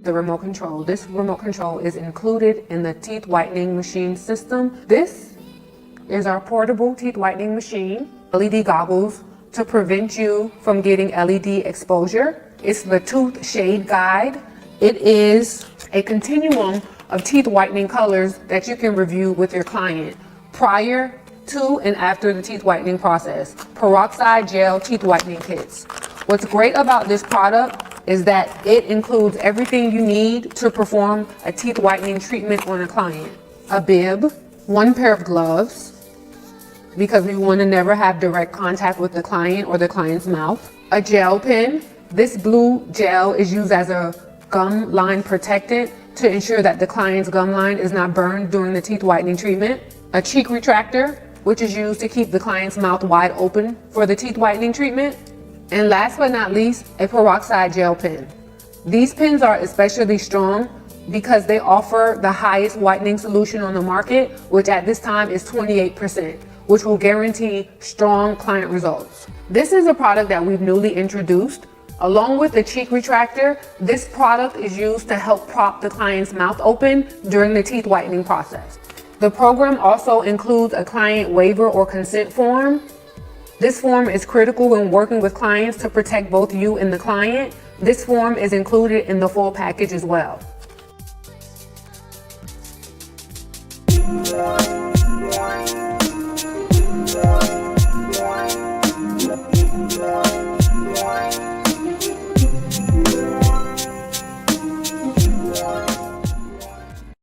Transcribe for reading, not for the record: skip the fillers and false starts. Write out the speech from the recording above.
the remote control. This remote control is included in the teeth whitening machine system. This is our portable teeth whitening machine. LED goggles to prevent you from getting LED exposure. It's the tooth shade guide. It is a continuum of teeth whitening colors that you can review with your client prior to and after the teeth whitening process. Peroxide gel teeth whitening kits. What's great about this product is that it includes everything you need to perform a teeth whitening treatment on a client. A bib, one pair of gloves, because we want to never have direct contact with the client or the client's mouth. A gel pen. This blue gel is used as a gum line protectant to ensure that the client's gum line is not burned during the teeth whitening treatment. A cheek retractor, which is used to keep the client's mouth wide open for the teeth whitening treatment. And last but not least, a peroxide gel pen. These pens are especially strong because they offer the highest whitening solution on the market, which at this time is 28%, which will guarantee strong client results. This is a product that we've newly introduced. Along with the cheek retractor, this product is used to help prop the client's mouth open during the teeth whitening process. The program also includes a client waiver or consent form. This form is critical when working with clients to protect both you and the client. This form is included in the full package as well.